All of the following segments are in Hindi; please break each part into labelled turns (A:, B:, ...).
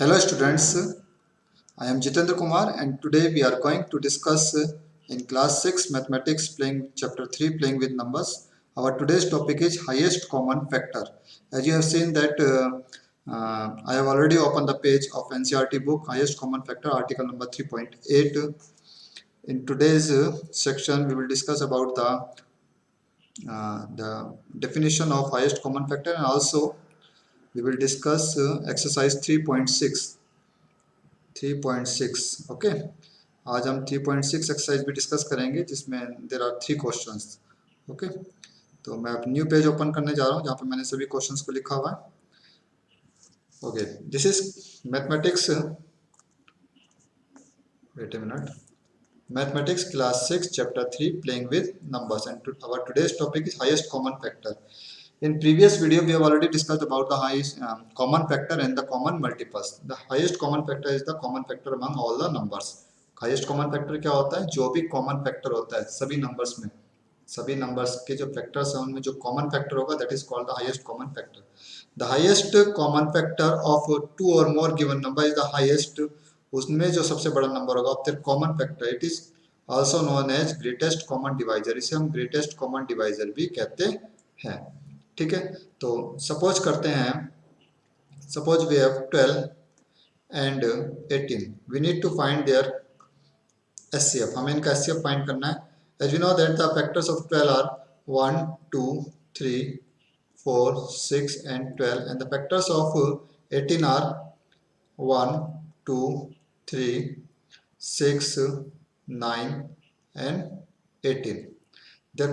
A: Hello students, I am Jitendra Kumar and today we are going to discuss in class 6 mathematics playing chapter 3 playing with numbers. Our today's topic is highest common factor. As you have seen that I have already opened the page of NCERT book highest common factor article number 3.8. In today's section we will discuss about the definition of highest common factor and also we will discuss exercise 3.6 okay आज हम 3.6 एक्सरसाइज भी डिस्कस करेंगे जिसमें देर आर 3 क्वेश्चंस ओके। तो मैं अब न्यू पेज ओपन करने जा रहा हूँ जहाँ पे मैंने सभी क्वेश्चंस को लिखा हुआ है। Okay, this is mathematics, wait a minute, mathematics class 6 chapter 3 playing with numbers and our today's topic is highest common factor. In previous video, we have already discussed about the highest common factor and the common multiples. The highest common factor is the common factor among all the numbers. Highest common factor क्या होता है? जो भी common factor होता है सभी numbers में, सभी numbers के जो factors हैं उनमें जो common factor होगा that is called the highest common factor. The highest common factor of two or more given number is the highest. उसमें जो सबसे बड़ा number होगा of their common factor, it is also known as greatest common divisor. इसे हम greatest common divisor भी कहते हैं. ठीक है, तो सपोज करते हैं, suppose we have 12 and 18, we need to find their HCF. हमें इनका एचसीएफ फाइंड करना है. As we know that the factors of 12 are 1 2 3 4 6 and 12 and the factors of 18 are 1 2 3 6 9 and 18. Their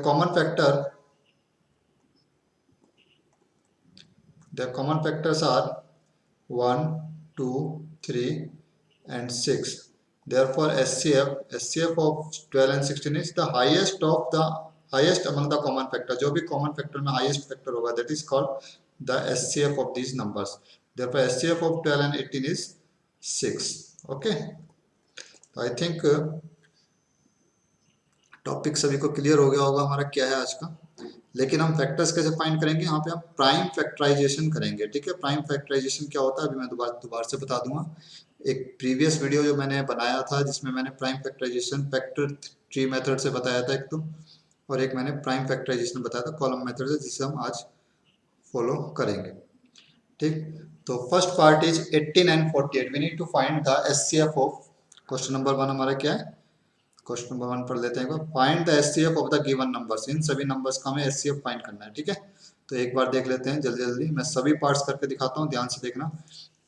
A: common factors are 1 2 3 and 6. Therefore HCF of 12 and 16 is the highest among the common factor. जो भी common factor में highest factor होगा that is called the HCF of these numbers. Therefore HCF of 12 and 18 is 6. Okay, तो I think टॉपिक सभी को क्लियर हो गया होगा हमारा क्या है आज का. लेकिन हम फैक्टर्स कैसे फाइंड करेंगे, यहाँ पे हम प्राइम फैक्टराइजेशन करेंगे. ठीक है, प्राइम फैक्टराइजेशन क्या होता है अभी मैं दोबारा से बता दूंगा. एक प्रीवियस वीडियो जो मैंने बनाया था जिसमें मैंने prime factorisation factor tree method से बताया था एक तो, और एक मैंने प्राइम फैक्टराइजेशन बताया था कॉलम मेथड से, जिसे हम आज फॉलो करेंगे. ठीक, तो first part is 18 and 48. We need to find the HCF of. Question number 1 हमारा क्या है, क्वेश्चन नंबर 1 पढ़ लेते हैं. Find the HCF of the given numbers. इन सभी नंबर्स का हमें एचसीएफ फाइंड करना है. ठीक है, तो एक बार देख लेते हैं जल्दी जल्दी. मैं सभी पार्ट्स करके दिखाता हूं, ध्यान से देखना.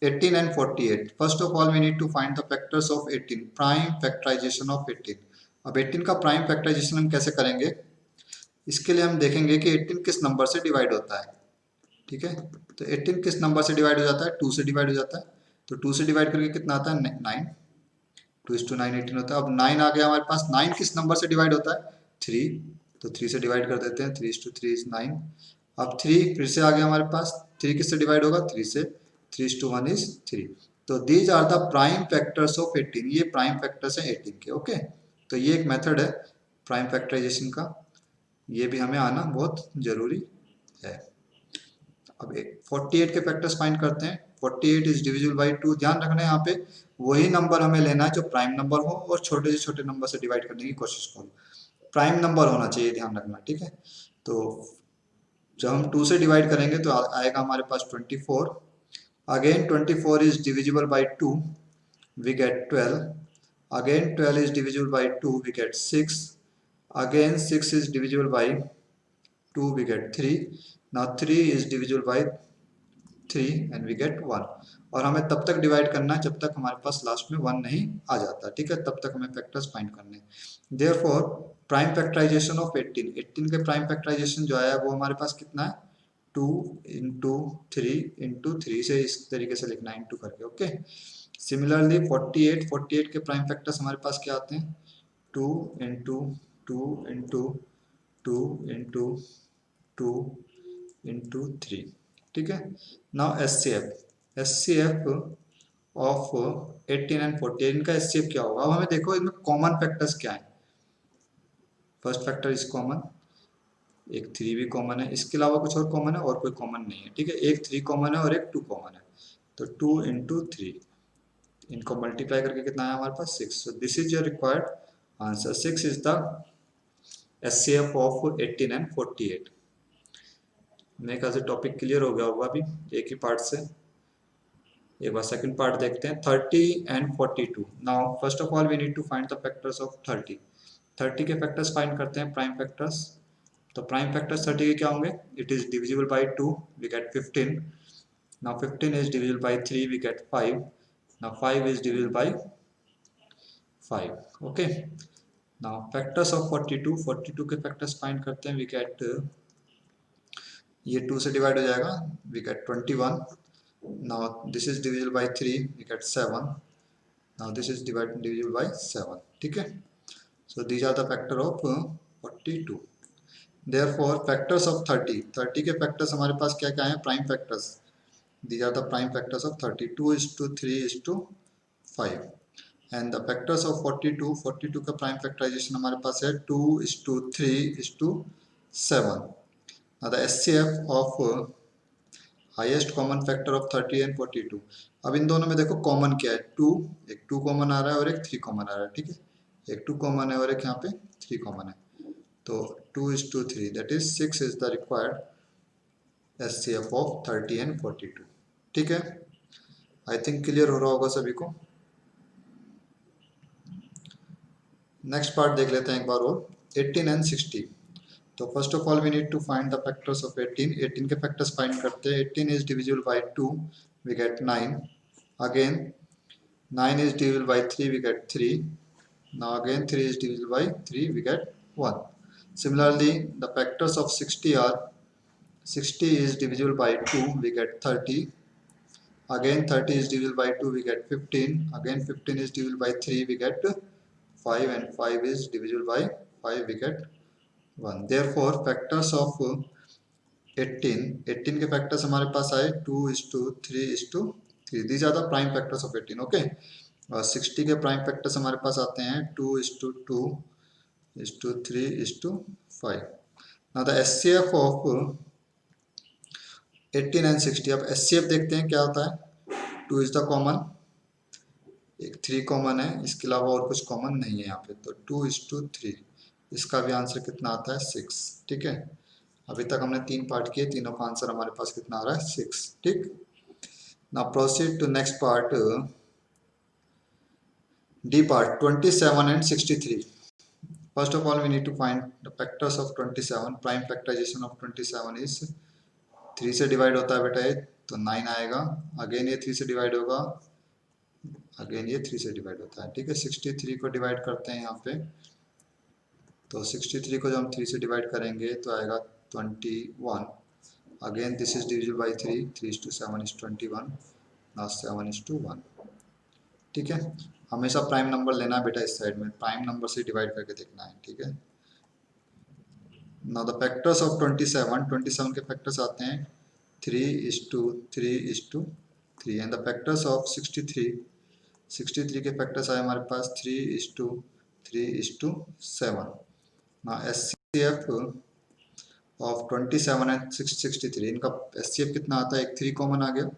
A: 18 and 48. First of all we need to find the factors of 18. Prime factorisation of 18. अब 18 का प्राइम फैक्टराइजेशन हम कैसे करेंगे, इसके लिए हम देखेंगे कि 18 किस नंबर से डिवाइड होता है. ठीक है, तो 18 किस नंबर से डिवाइड हो जाता है, 2 से डिवाइड हो जाता है. तो 2 से डिवाइड करके कितना आता है, 9. 2:9 18 होता है. अब 9 आ गया हमारे पास. 9 किस नंबर से डिवाइड होता है, 3. तो 3 से डिवाइड कर देते हैं. 3:3 is 9. अब 3 फिर से आ गया हमारे पास. 3 किससे डिवाइड होगा, 3 से. 3:1 is 3. तो these are the prime factors of 18. ये प्राइम फैक्टर्स हैं 18 के. ओके, तो ये एक मेथड है प्राइम फैक्टराइजेशन का, ये भी हमें आना बहुत जरूरी है. अब 48 के फैक्टर्स फाइंड करते हैं. 48 इज डिविजिबल बाई 2. ध्यान रखना है यहाँ पे वही नंबर हमें लेना है जो प्राइम नंबर हो और छोटे से छोटे नंबर से डिवाइड करने की कोशिश करो. प्राइम नंबर होना चाहिए, ध्यान रखना. ठीक है, तो जब हम 2 से डिवाइड करेंगे तो आएगा हमारे पास 24. Again 24 is divisible by 2, we get 12. Again 12 is divisible by 2, we get 6. Again 6 is divisible by 2, we get 3. Now 3 is divisible by 3 and we get 1. और हमें तब तक डिवाइड करना है जब तक हमारे पास लास्ट में 1 नहीं आ जाता. ठीक है, तब तक हमें फैक्टर्स फाइंड करने हैं. देयरफॉर प्राइम फैक्टराइजेशन ऑफ 18 के प्राइम फैक्टराइजेशन जो आया वो हमारे पास कितना है, 2 into 3 into 3 से इस तरीके से लिखना है, इंटू करके. ओके, सिमिलरली 48 के प्राइम फैक्टर्स हमारे पास क्या आते हैं, 2 into 2 into 2 into 2 into 3. ठीक है, नाउ एचसीएफ ऑफ 18 एंड 48. इनका एचसीएफ क्या होगा. अब हमें देखो इनमें कॉमन फैक्टर्स क्या है. फर्स्ट फैक्टर इज कॉमन, एक 3 भी कॉमन है, इसके अलावा कुछ और कॉमन है और कोई कॉमन नहीं है. ठीक है, एक 3 कॉमन है और एक 2 कॉमन है. तो 2 into 3 इनको मल्टीप्लाई करके कितना आया हमारे पास 6। So this is your required answer. 6 is the HCF of 18 and 48। मेरे ख्याल से टॉपिक क्लियर हो गया होगा अभी एक ही पार्ट से। एक बार सेकंड पार्ट देखते हैं, 30 and 42। Now first of all we need to find the factors of 30। 30 के फैक्टर्स फाइंड करते हैं, प्राइम फैक्टर्स। तो प्राइम फैक्टर्स 30 के क्या होंगे? It is divisible by 2, we get 15। Now 15 is divisible by 3, we get 5। Now 5 is divisible by 5. Okay. Now factors of 42, 42 के factors find करते हैं, we get ये 2 से डिवाइड हो जाएगा, we get 21. Now this is divisible by 3, we get 7. Now this is divisible by 7. ठीक है? So these are the factor of 42. Therefore factors of 30, 30 के factors हमारे पास क्या क्या हैं? Prime factors. These are the prime factors of 30. 2 is to 3 is to 5. And the factors of 42, 42 का prime factorization हमारे पास है 2 is to 3 is to 7. Now the SCF of highest common factor of 30 and 42. अब इन दोनों में देखो कॉमन क्या है? 2, एक 2 कॉमन आ रहा है और एक 3 कॉमन आ रहा है। ठीक है, एक 2 कॉमन है और एक यहाँ पे 3 कॉमन है। तो 2 is to 3, that is 6 is the required SCF of 30 and 42. ठीक है, आई थिंक क्लियर हो रहा होगा सभी को। नेक्स्ट पार्ट देख लेते हैं एक बार और, 18 एंड 60। तो first of all we need to find the factors of 18। 18 के फैक्टर्स फाइंड करते हैं। 18 is divisible by 2, we get 9। Again 9 is divisible by 3, we get 3. Now again 3 is divisible by 3, we get 1. Similarly, the factors of 60 are 60 is divisible by 2, we get 30. Again 30 is divisible by 2, we get 15. Again 15 is divisible by 3, we get 5, and 5 is divisible by 5, we get 1. Therefore factors of 18 के फैक्टर्स हमारे पास आए 2 is to 3 is to 3. These are the prime factors of 18. Okay. और 60 के प्राइम फैक्टर्स हमारे पास आते हैं 2 is to 2 is to 3 is to 5. Now the SCF of 18 and 60. अब SCF देखते हैं क्या होता है। 2 is the common, एक 3 कॉमन है, इसके अलावा और कुछ कॉमन नहीं है यहाँ पे। तो 2 is to 3, इसका भी आंसर कितना आता है? 6। ठीक है, अभी तक हमने 3 पार्ट किए, तीनों का आंसर हमारे पास कितना आ रहा है? 6। ठीक। Now proceed to next part, D part, 27 and 63. First of all we need to find the factors of 27. Prime factorization of 27 is 3 से डिवाइड होता है बेटा ये, तो 9 आएगा। अगेन ये 3 से डिवाइड होगा, अगेन ये 3 से डिवाइड होता है। ठीक है, 63 को डिवाइड करते हैं यहाँ पे, तो 63 को जब हम 3 से डिवाइड करेंगे तो आएगा 21। Again this is divisible by 3, 3 is to 7 is 21, now 7 is to 1। ठीक है, हमेशा प्राइम नंबर लेना है बेटा, इस साइड में प्राइम नंबर से डिवाइड करके देखना है। ठीक है, नाउ द फैक्टर्स ऑफ 27, 27 के फैक्टर्स आते हैं 3 is to 3 is to 3, and the factors of 63, 63 के फैक्टर्स आए हमारे पास 3 is to 3 is to 7। Now SCF of 27 and 63, इनका SCF कितना आता है? एक 3 कॉमन आ गया,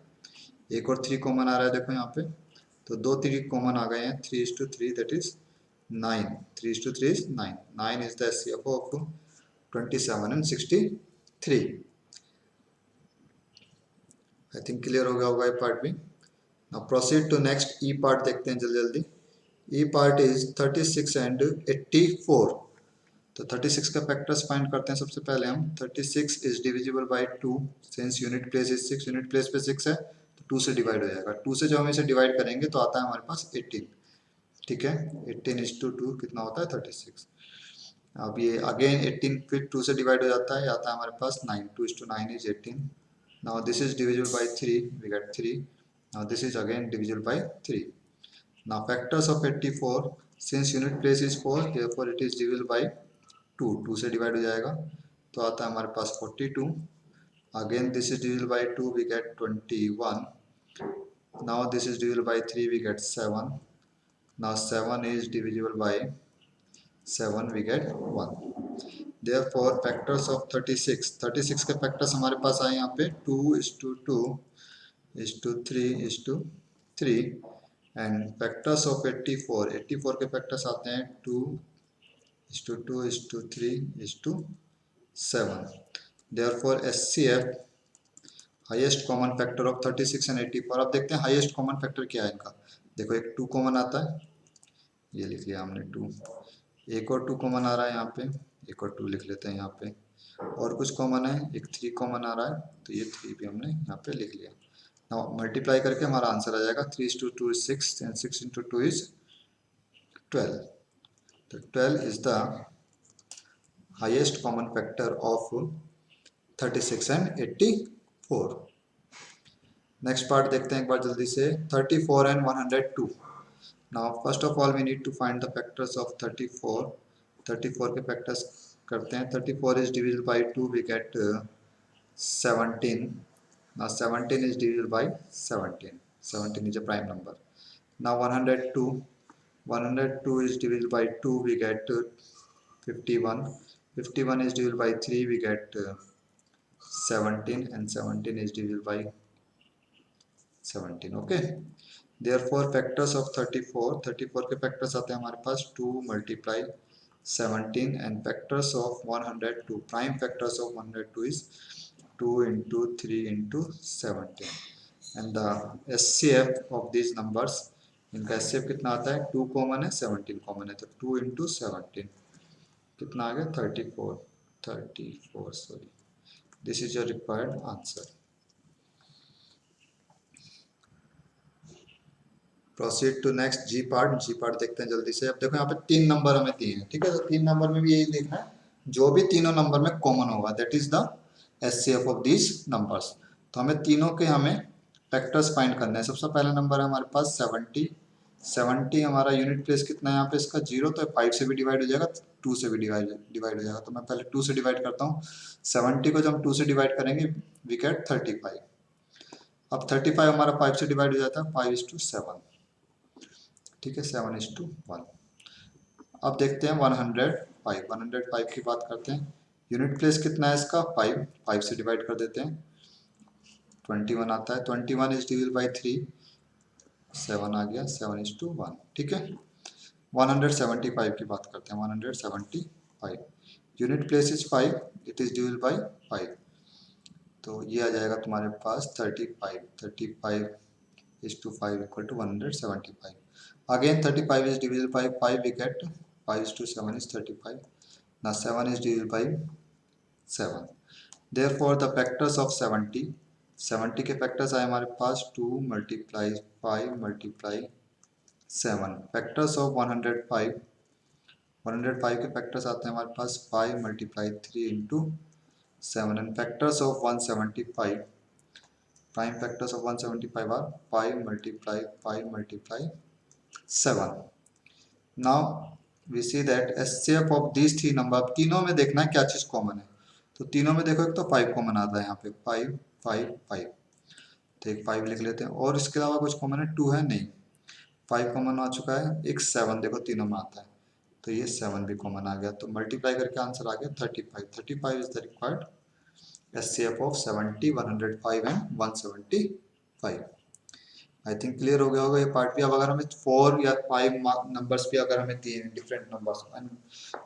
A: एक और 3 कॉमन आ रहा है, देखो यहाँ पे, तो 2 3 कॉमन आ गए हैं। 3 is to 3, that is 9, 3 is to 3 is 9, 9 is the SCF of 27 and 63। I think clear हो गया होगा ये पार्ट भी। Now proceed to next E part देखते हैं जल्दी जल्दी। E part is 36 and 84। तो 36 का फैक्टर्स फाइंड करते हैं सबसे पहले हम। 36 is divisible by 2, since unit place is 6, unit place पे 6 है तो 2 से डिवाइड हो जाएगा। 2 से जब हम इसे डिवाइड करेंगे तो आता है हमारे पास 18। ठीक है, 18 is to 2 कितना होता है? 36। अब ये अगेन 18 फिर 2 से डिवाइड हो जाता है, आता है हमारे पास 9, 2 is to 9 is 18। Now this is divisible by 3, we get 3। Now this is again divisible by 3। Now factors of 84, since unit place is 4, therefore it is divisible by 2, 2 से डिवाइड हो जाएगा तो आता है हमारे पास 42। Again this is divisible by 2, we get 21। Now this is divisible by 3, we get 7। Now 7 is divisible by 7, we get 1। Therefore factors of 36, 36 के फैक्टर्स हमारे पास आए यहाँ पे 2 is to 2 is to 3 is to 3। And factors of 84, 84 के फैक्टर्स आते हैं 2:2:3:7. Therefore HCF highest common factor of 36 and 84. अब देखते हैं हाईएस्ट कॉमन फैक्टर क्या है इनका. देखो एक 2 कॉमन आता है, ये लिख लिया हमने 2. एक और 2 कॉमन आ रहा है यहाँ पे, एक और 2 लिख लेते हैं यहाँ पे. और कुछ कॉमन है, एक 3 कॉमन आ रहा है, तो ये 3 भी हमने यहाँ पे लिख लिया. नाउ मल्टीप्लाई करके हमारा आंसर आ जाएगा 3:2 is 6 and 6 × 2 is 12. तो 12 is the highest common factor of 36 and 84. Next part देखते हैं एक बार जल्दी से. 34 and 102. Now first of all we need to find the factors of 34. 34 के फैक्टर्स करते हैं. 34 is divisible by 2, we get 17. Now 17 is divisible by 17. 17 is a prime number. Now 102. 102 is divisible by 2, we get 51. 51 is divisible by 3, we get 17, and 17 is divisible by 17. Okay. Therefore factors of 34, 34 के फैक्टर्स आते हैं हमारे पास 2 multiply 17, and factors of 102, prime factors of 102 is 2 into 3 into 17, and the SCF of these numbers, इनका SCF कितना आता है, 2 कॉमन है 17 कॉमन है, तो 2 into 17 कितना आ गया 34. 34 sorry. This is your required answer. Proceed to next G part. G part देखते हैं जल्दी से. अब देखो यहाँ पे 3 नंबर हमें दिए हैं, ठीक है. तो 3 नंबर में भी यही देखना है, जो भी तीनों नंबर में कॉमन होगा that is the HCF of these numbers. तो हमें तीनों के फैक्टर्स फाइंड करने हैं. सबसे पहला नंबर है हमारे पास 70. 70 हमारा यूनिट प्लेस कितना है यहाँ पे इसका 0, तो 5 से भी डिवाइड हो जाएगा, 2 से भी डिवाइड हो जाएगा. तो मैं पहले 2 से डिवाइड करता हूँ. 70 को जब हम 2 से डिवाइड करेंगे वी गेट 35. अब 35 हमारा 5 से डिवाइड हो जाता है, 5:7. ठीक है, 7:1. अब देखते हैं 105. 105 की बात करते हैं. यूनिट प्लेस कितना है इसका 5. 5 से डिवाइड कर देते हैं, 21 आता है. 21 इज डिविजिबल बाई 3, 7 आ गया, 7:1. ठीक है. 175 की बात करते हैं. 175 unit place is 5, it is divisible by 5, तो ये आ जाएगा तुम्हारे पास 35. 35:5 equal to 175. Again 35 is divisible by 5, we get 5:7 is 35. Now 7 is divisible by 7. Therefore the factors of 70, 70 के factors आए हमारे पास 2 multiply 5 multiply 7. Factors of 105, 105 के factors आते हैं हमारे पास 5 multiply 3 into 7. And factors of 175, prime factors of 175 are 5 multiply 5 multiply 7. Now we see that SCF of these 3 number, तीनों में देखना है क्या चीज कॉमन है. तो तीनों में देखो एक तो 5 कॉमन आता है यहाँ पे, 5 5 5, तो एक 5 लिख लेते हैं. और इसके अलावा कुछ कॉमन है, 2 है नहीं, 5 कॉमन आ चुका है. एक 7 देखो तीनों में आता है, तो ये 7 भी कॉमन आ गया. तो मल्टीप्लाई करके आंसर आ गया 35. 35 is the required SCF of 70, 105 and 175. I think clear हो गया होगा ये पार्ट भी. अब अगर हमें 4 या 5 नंबर्स भी अगर हमें दिए डिफरेंट नंबर्स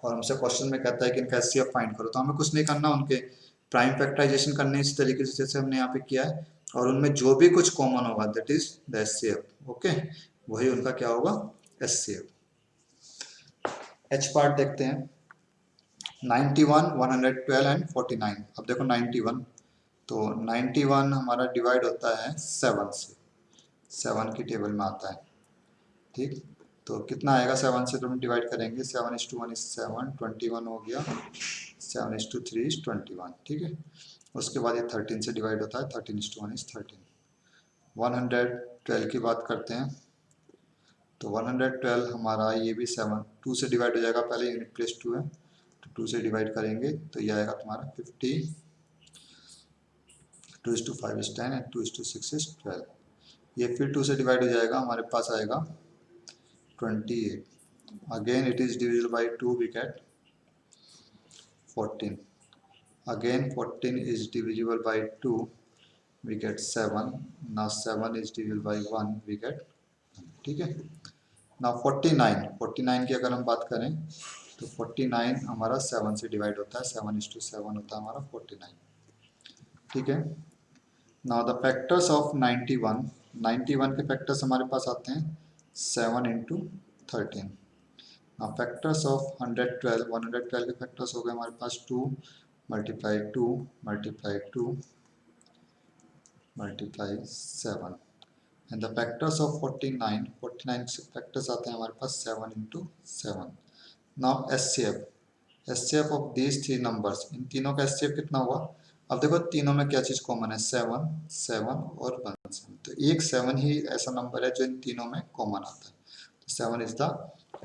A: और हमसे क्वेश्चन में कहता है कि इनका एचसीएफ फाइंड करो, तो हमें कुछ नहीं करना, उनके प्राइम फैक्टराइजेशन करने इस तरीके से जैसे हमने यहाँ पे किया है, और उनमें जो भी कुछ कॉमन होगा that is the HCF. Okay, वही उनका क्या होगा एचसीएफ. एच पार्ट देखते हैं. 91, 112 एंड 49. अब देखो 91, तो 91 हमारा डिवाइड होता है 7 से, 7 की टेबल में आता है. ठीक, तो कितना आएगा 7 से, तो हम डिवाइड करेंगे. 7:1 is 7, 21 हो गया. 7:3 is 21. ठीक है. उसके बाद ये 13 से डिवाइड होता है, 13:1 is 13. 112 की बात करते हैं. तो 112 हमारा ये भी 7 2 से डिवाइड हो जाएगा, पहले यूनिट प्लेस 2 है, तो 2 से डिवाइड करेंगे तो ये आएगा तुम्हारा 50. 2:5 is 10 and 2:6 is 12. ये फिर 2 से डिवाइड हो जाएगा, हमारे पास आएगा 28. Again it is divisible by 2, we get 14. Again 14 is divisible by 2, we get 7. Now 7 is divisible by 1, we get 100. ठीक है ना। 49 की अगर हम बात करें तो 49 हमारा 7 से डिवाइड होता है, 7:7 होता है हमारा 49, ठीक है। नाउ द फैक्टर्स ऑफ 91 के फैक्टर्स हमारे पास आते हैं 7 × 13। नाउ फैक्टर्स ऑफ 112 के फैक्टर्स हो गए हमारे पास 2 × 2 × 2 × 7, एंड द फैक्टर्स ऑफ 49 से फैक्टर्स आते हैं हमारे पास 7 × 7। Now HCF of these three numbers, इन तीनों का एचसीएफ कितना हुआ। अब देखो तीनों में क्या चीज कॉमन है, 7 और 1 7, तो एक 7 ही ऐसा नंबर है जो इन तीनों में कॉमन आता है, तो 7 is the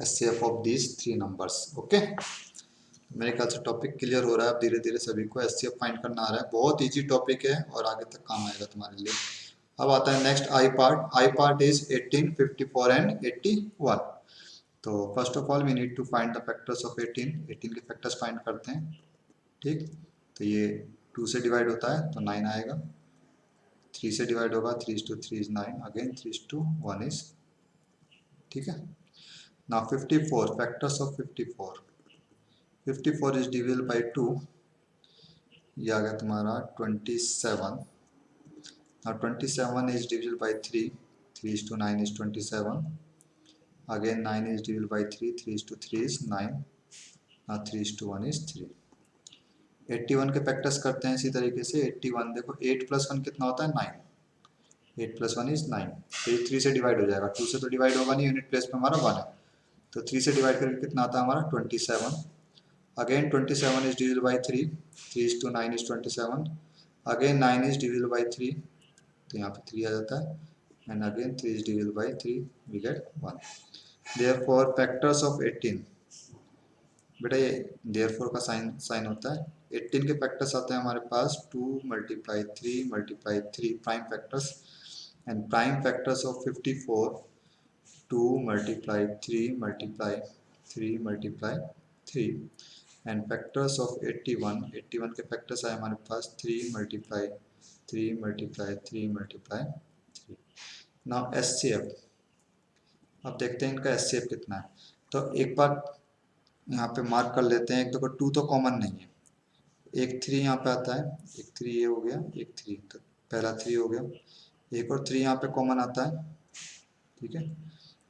A: HCF of these three numbers. Okay, मेरे ख्याल से टॉपिक क्लियर हो रहा है अब धीरे धीरे सभी को एचसीएफ फाइंड करना आ रहा है। बहुत इजी टॉपिक है और आगे तक काम आएगा तुम्हारे लिए। अब आता है next I part is 18, 54 and 81। तो first of all we need to find the factors of 18 के फैक्टर्स फाइंड करते हैं, ठीक। तो ये 2 से डिवाइड होता है तो 9 आएगा, 3 से डिवाइड होगा 3 is 9, अगेन 3:1 is, ठीक है। Now 54 factors of 54 is divisible by 2, ये आ गया तुम्हारा 27। Now 27 is divisible bye 3:9 is 27, again 9 is divisible by 3:3 is 9, now 3:1 is 3। 81 के फैक्टर्स करते हैं इसी तरीके से। 81 देखो 8 + 1 कितना होता है 9, 8 + 1 is 9, तो 3 से डिवाइड हो जाएगा, 2 से तो डिवाइड होगा नहीं, यूनिट प्लेस पे हमारा 1 है, तो 3 से डिवाइड करके कितना आता है हमारा 27, again 27 is divisible by 3:9 is 27, again 9 is divisible by 3, तो यहाँ पे 3 आ जाता है, and again 3 is divisible by 3, we get 1। Therefore factors of 18, बेटा ये therefore का साइन होता है। 18 के फैक्टर्स आते हैं हमारे पास 2 × 3 prime factors, and prime factors of 54 2 × 3 × 3, and factors of 81 के फैक्टर्स आए हमारे पास 3 × 3 × 3। नाउ एचसीएफ, अब देखते हैं इनका एचसीएफ कितना है। तो एक बार यहाँ पे मार्क कर लेते हैं, एक देखो 2 तो कॉमन नहीं है, एक 3 यहाँ पे आता है, एक 3 ये हो गया, एक 3, तो पहला 3 हो गया, एक और 3 यहाँ पे कॉमन आता है, ठीक है,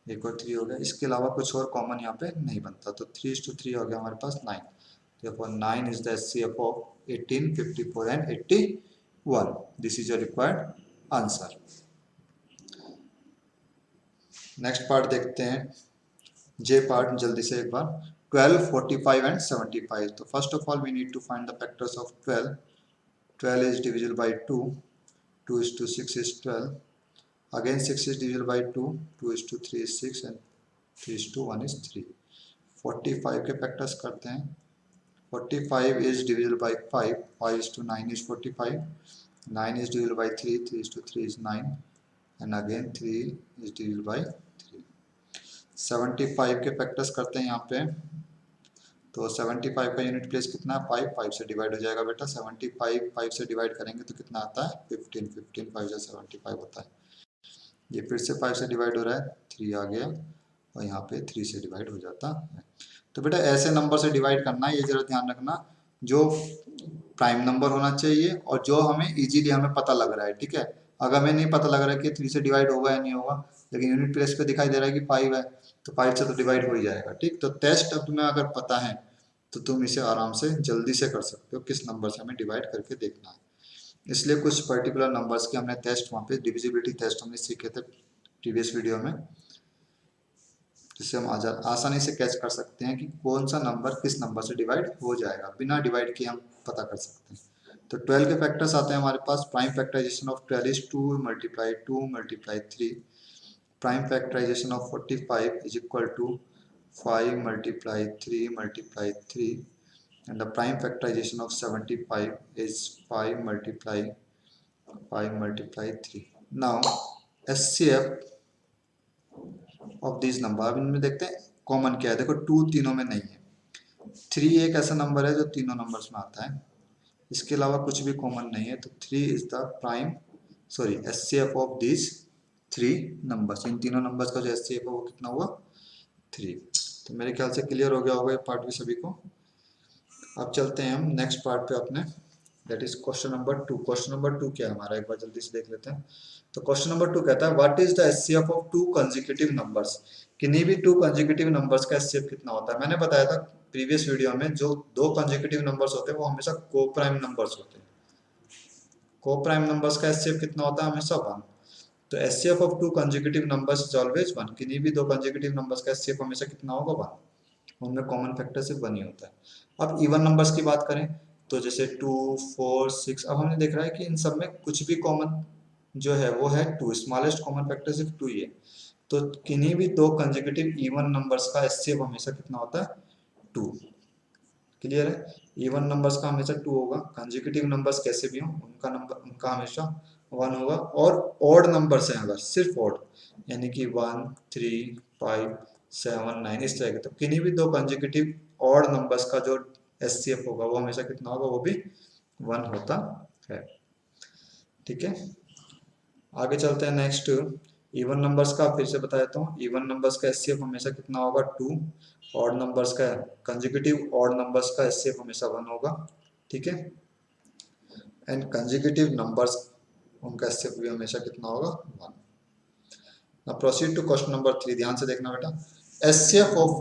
A: एक और 3 हो गया, इसके अलावा कुछ और कॉमन यहाँ पे नहीं बनता, तो 3:3 हो गया हमारे पास 9। Therefore 9 is the HCF of 18, 54 and 81. This is your required answer. Next part देखते हैं, जे पार्ट जल्दी से एक बार। 12, 45 and 75। तो first of all we need to find the factors of 12। 12 is divisible by 2, 2:6 is 12, again 6 is divisible by 2, 2:3 is 6, and 3:1 is 3। 45 के फैक्टर्स करते हैं। 45 is divisible by 5, 5:9 is 45, 9 is divisible by 3, 3:3 is 9, and again 3 is divisible by 3। 75 के फैक्टर्स करते हैं यहाँ पे, तो 75 का यूनिट प्लेस कितना है 5, 5 से डिवाइड हो जाएगा बेटा, 75 5 से डिवाइड करेंगे तो कितना आता है 15, 15 5 से 75 होता है। ये फिर से 5 से डिवाइड हो रहा है, 3 आ गया, और यहाँ पे 3 से डिवाइड हो जाता है। तो बेटा ऐसे नंबर से डिवाइड करना है, ये जरा ध्यान रखना, जो प्राइम नंबर होना चाहिए और जो हमें इजीली हमें पता लग रहा है, ठीक है। अगर हमें नहीं पता लग रहा है कि 3 से डिवाइड होगा या नहीं होगा, लेकिन यूनिट प्लेस पे दिखाई दे रहा है कि 5 है, तो 5 से तो डिवाइड हो ही जाएगा, ठीक। तो टेस्ट अब तुम्हें अगर पता है तो तुम इसे आराम से जल्दी से कर सकते हो, किस नंबर से हमें डिवाइड करके देखना है। इसलिए कुछ पर्टिकुलर नंबर्स के हमने टेस्ट वहाँ पे डिविजिबिलिटी टेस्ट हमने सीखे थे प्रीवियस वीडियो में, जिससे हम आसानी से कैच कर सकते हैं कि कौन सा नंबर किस नंबर से डिवाइड हो जाएगा, बिना डिवाइड किए हम पता कर सकते हैं। तो 12 के फैक्टर्स आते हैं हमारे पास। Prime factorisation of 12 is 2 × 3। Prime factorisation of 45 is equal to 5 × 3 × 3, and the prime factorisation of 75 is 5 × 3। Now HCF of this number, अब इनमें देखते हैं कॉमन क्या है। देखो 2 तीनों में नहीं है, 3 एक ऐसा नंबर है जो तीनों नंबर्स में आता है, इसके अलावा कुछ भी कॉमन नहीं है, तो 3 is the prime HCF of this 3 numbers, इन तीनों नंबर्स का जो एचसीएफ है वो कितना हुआ 3। तो मेरे ख्याल से क्लियर हो गया होगा ये पार्ट भी सभी को। अब चलते हैं हम नेक्स्ट पार्ट पे अपने, that is question number 2। Question number 2 क्या है हमारा, एक बार जल्दी से देख लेते हैं। तो क्वेश्चन नंबर 2 कहता है what is the HCF of to consecutive numbers. किन्हीं भी टू कंसेक्यूटिव नंबर्स का एचसीएफ कितना होता है। मैंने बताया था प्रीवियस वीडियो में, जो दो कंसेक्यूटिव नंबर्स होते हैं वो हमेशा को प्राइम नंबर्स होते हैं। को प्राइम नंबर्स का एचसीएफ कितना होता है, हमेशा 1। तो HCF of to consecutive numbers is always 1। किन्हीं भी दो कंसेक्यूटिव नंबर्स का एचसीएफ हमेशा कितना होगा 1। उनमें कॉमन फैक्टर सिर्फ 1 ही होता है। अब इवन नंबर्स की बात करें तो जैसे 2 4 6, अब हमने देख रहा है कि इन सब में कुछ भी कॉमन जो है वो है 2, स्मॉलेस्ट कॉमन फैक्टर सिर्फ 2 ही है। तो किन्हीं भी दो कंसेक्यूटिव इवन नंबर्स का एचसीएफ हमेशा कितना होता है 2। क्लियर है, इवन नंबर्स का हमेशा 2 होगा। कंसेक्यूटिव नंबर्स कैसे भी हो उनका हमेशा 1 होगा। और ऑड नंबर्स हैं अगर, सिर्फ ऑड, यानी कि 1 3 5 7 9 इस तरह के, तो किन्हीं भी दो कंसेक्यूटिव ऑड नंबर्स का जो एचसीएफ होगा वो हमेशा कितना होगा, वो भी 1 होता है। ठीक है, आगे चलते हैं नेक्स्ट। इवन नंबर्स का फिर से बता देता हूँ, इवन नंबर्स का एचसीएफ हमेशा कितना होगा 2। ऑड नंबर्स का, कंसेक्यूटिव ऑड नंबर्स का एचसीएफ हमेशा 1 होगा। ठीक है, एंड कंसेक्यूटिव नंबर्स उनका एचसीएफ भी हमेशा कितना होगा 1। Now proceed to question number 3। ध्यान से देखना बेटा, HCF of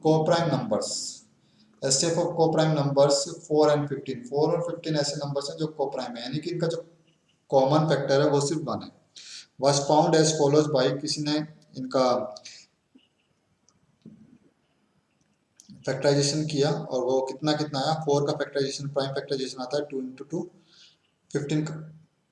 A: coprime numbers. HCF of coprime numbers 4 and 15। 4 और 15 ऐसे नंबर्स हैं जो कोप्राइम है, यानी कि इनका जो कॉमन फैक्टर है वो सिर्फ 1 है। was found as follows by, किसी ने इनका फैक्टराइजेशन किया और वो कितना कितना आया। 4 का फैक्टराइजेशन, प्राइम फैक्टराइजेशन आता है 2 into 2, 15 का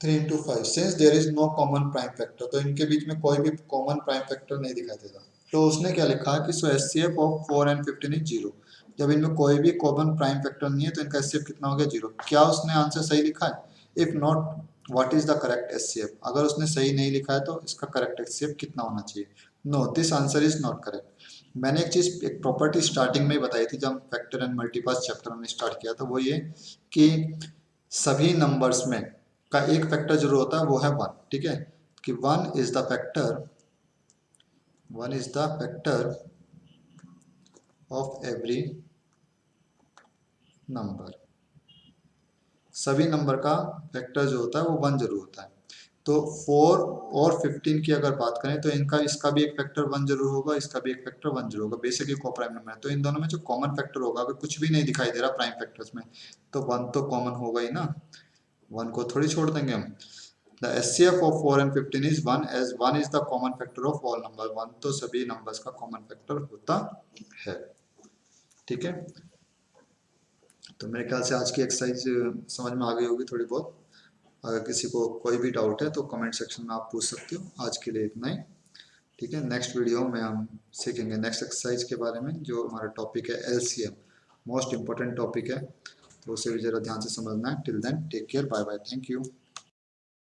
A: 3 into 5। Since there is no common prime factor, तो इनके बीच में कोई भी कॉमन प्राइम फैक्टर नहीं दिखाई देगा। तो उसने क्या लिखा कि सो एचसीएफ ऑफ 4 एंड 15 इज 0। जब इनमें कोई भी कॉमन प्राइम फैक्टर नहीं है तो इनका एचसीएफ कितना हो गया 0। क्या उसने आंसर सही लिखा है? If not what is the correct HCF. अगर उसने सही नहीं लिखा है तो इसका करेक्ट एचसीएफ कितना होना चाहिए? No, this answer is not correct. मैंने एक चीज, एक प्रॉपर्टी स्टार्टिंग में ही बताई थी जब फैक्टर एंड मल्टीपास चैप्टर हमने स्टार्ट किया था, वो ये कि सभी नंबर्स में का एक फैक्टर जरूर होता है, वो है 1। ठीक है, कि 1 is the factor, 1 is the factor of every number. सभी नंबर का फैक्टर जो होता है वो 1 जरूर होता है। तो 4 और 15 की अगर बात करें तो इनका, इसका भी एक फैक्टर 1 जरूर होगा, इसका भी एक फैक्टर 1 जरूर होगा। बेसिकली कोप्राइम नंबर है तो इन दोनों में जो कॉमन फैक्टर होगा, अगर कुछ भी नहीं दिखाई दे रहा प्राइम फैक्टर्स में, तो 1 तो कॉमन होगा ही ना, 1 को थोड़ी छोड़ देंगे हम। The HCF of 4 and 15 is 1 as 1 is the common factor of all number. 1 तो सभी नंबर्स का कॉमन फैक्टर होता है। ठीक है, तो मेरे ख्याल से आज की एक्सरसाइज समझ में आ गई होगी थोड़ी बहुत। अगर किसी को कोई भी डाउट है तो कमेंट सेक्शन में आप पूछ सकते हो। आज के लिए इतना ही। ठीक है, नेक्स्ट वीडियो में हम सीखेंगे नेक्स्ट एक्सरसाइज के बारे में, जो हमारा टॉपिक है एलसीएम। मोस्ट इंपॉर्टेंट टॉपिक है, तो उसे भी जरा ध्यान से समझना है। Till then take care, bye bye, thank you.